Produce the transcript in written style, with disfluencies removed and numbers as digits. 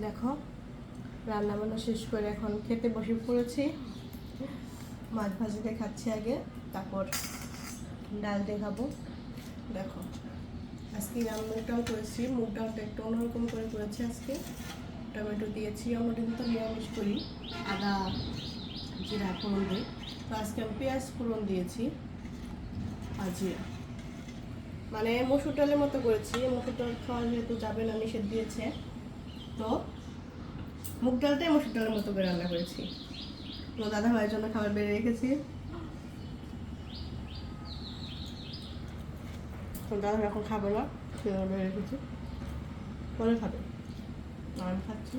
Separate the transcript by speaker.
Speaker 1: দেখো রান্না বান্না শেষ করে এখন খেতে বসে পড়েছি। মাছ ভাজিতে খাচ্ছি আগে, তারপর ডাল দিয়ে খাবো। দেখো আজকে মুগ ডাল করেছি, মুগ ডালটা একটু অন্যরকম করে করেছি আজকে। টমেটো দিয়েছি, আমরা কিন্তু তো নিরামিষ করি, আদা জিরা ফোড়ন দিই, তো আজকে আমি পেঁয়াজ ফোড়ন দিয়েছি আর জিরা, মানে মসুর ডালের মতো করেছি। মসুর ডাল খাওয়া যেহেতু যাবে না, নিষেধ দিয়েছে, তো মুগ ডালটাই মসুর ডালের মতো করে রান্না করেছি। তো দাদা ভাইয়ের জন্য খাবার বেড়ে রেখেছি, তো দাদা এখন খাবে না, বেড়ে রেখেছি, পরে খাবে, আর আমি খাচ্ছি।